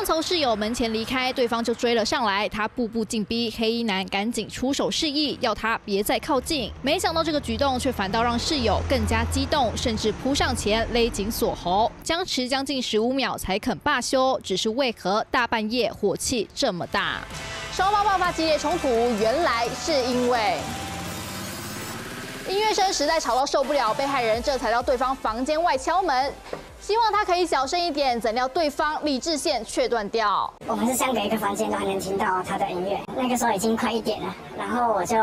刚从室友门前离开，对方就追了上来，他步步紧逼，黑衣男赶紧出手示意，要他别再靠近。没想到这个举动却反倒让室友更加激动，甚至扑上前勒紧锁喉，僵持将近15秒才肯罢休。只是为何大半夜火气这么大？双方爆发激烈冲突，原来是因为音乐声实在吵到受不了，被害人这才到对方房间外敲门，希望他可以小声一点，怎料对方理智线却断掉。我们是相隔一个房间，都还能听到他的音乐。那个时候已经快1点了，然后我就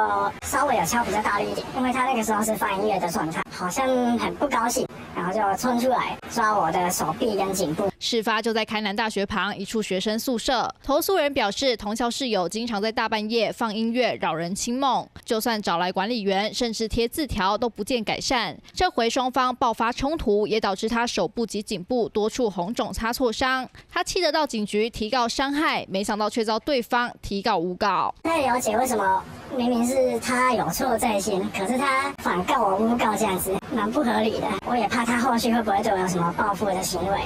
稍微有敲比较大力一点，因为他那个时候是放音乐的状态，好像很不高兴，然后就冲出来抓我的手臂跟颈部。事发就在开南大学旁一处学生宿舍，投诉人表示，同校室友经常在大半夜放音乐扰人清梦，就算找来管理员，甚至贴字条都不见改善。这回双方爆发冲突，也导致他手部及颈部多处红肿擦挫伤。他气得到警局提告伤害，没想到却遭对方提告诬告。不太了解为什么明明是他有错在先，可是他反告我诬告这样子，蛮不合理的。我也怕他后续会不会对我有什么报复的行为。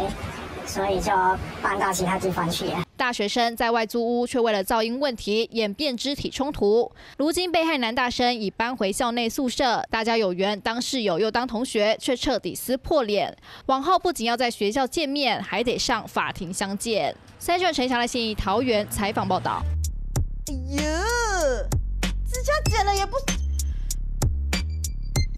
所以就搬到其他地方去了。大学生在外租屋，却为了噪音问题演变肢体冲突。如今被害男大生已搬回校内宿舍，大家有缘当室友又当同学，却彻底撕破脸。往后不仅要在学校见面，还得上法庭相见。3卷陈翔来信以桃园采访报道。哎呀，指甲剪了也不。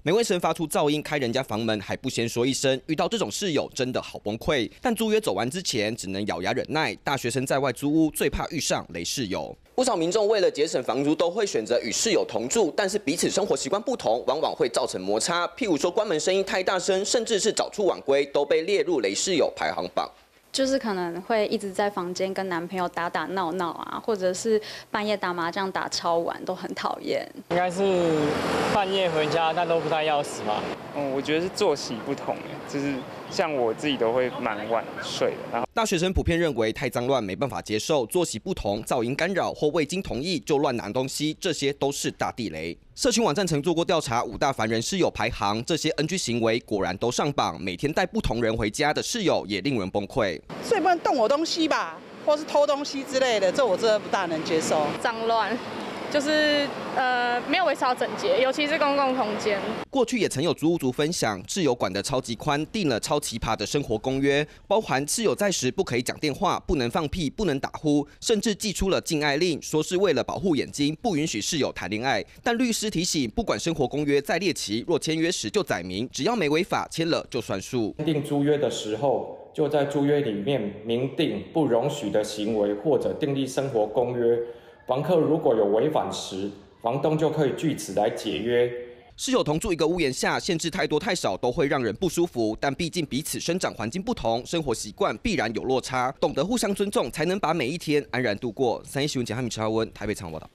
每位神发出噪音，开人家房门还不先说一声，遇到这种室友真的好崩溃。但租约走完之前，只能咬牙忍耐。大学生在外租屋，最怕遇上雷室友。不少民众为了节省房租，都会选择与室友同住，但是彼此生活习惯不同，往往会造成摩擦。譬如说关门声音太大声，甚至是早出晚归，都被列入雷室友排行榜。就是可能会一直在房间跟男朋友打打闹闹啊，或者是半夜打麻将打超晚，都很讨厌。应该是半夜回家，但都不带钥匙吧？我觉得是作息不同，就是像我自己都会蛮晚睡的。然后大学生普遍认为太脏乱没办法接受，作息不同、噪音干扰或未经同意就乱拿东西，这些都是大地雷。社群网站曾做过调查，5大烦人室友排行，这些 NG 行为果然都上榜。每天带不同人回家的室友也令人崩溃。所以不能动我东西吧，或是偷东西之类的，这我真的不大能接受。脏乱，就是没有维持好整洁，尤其是公共空间。过去也曾有租屋族分享，室友管得超级宽，定了超奇葩的生活公约，包含室友在时不可以讲电话，不能放屁，不能打呼，甚至寄出了禁爱令，说是为了保护眼睛，不允许室友谈恋爱。但律师提醒，不管生活公约再猎奇，若签约时就载明，只要没违法，签了就算数。订租约的时候，就在租约里面明定不容许的行为，或者订立生活公约。房客如果有违反时，房东就可以据此来解约。室友同住一个屋檐下，限制太多太少都会让人不舒服。但毕竟彼此生长环境不同，生活习惯必然有落差，懂得互相尊重，才能把每一天安然度过。3立新闻简汉米陈浩文台北采访报道。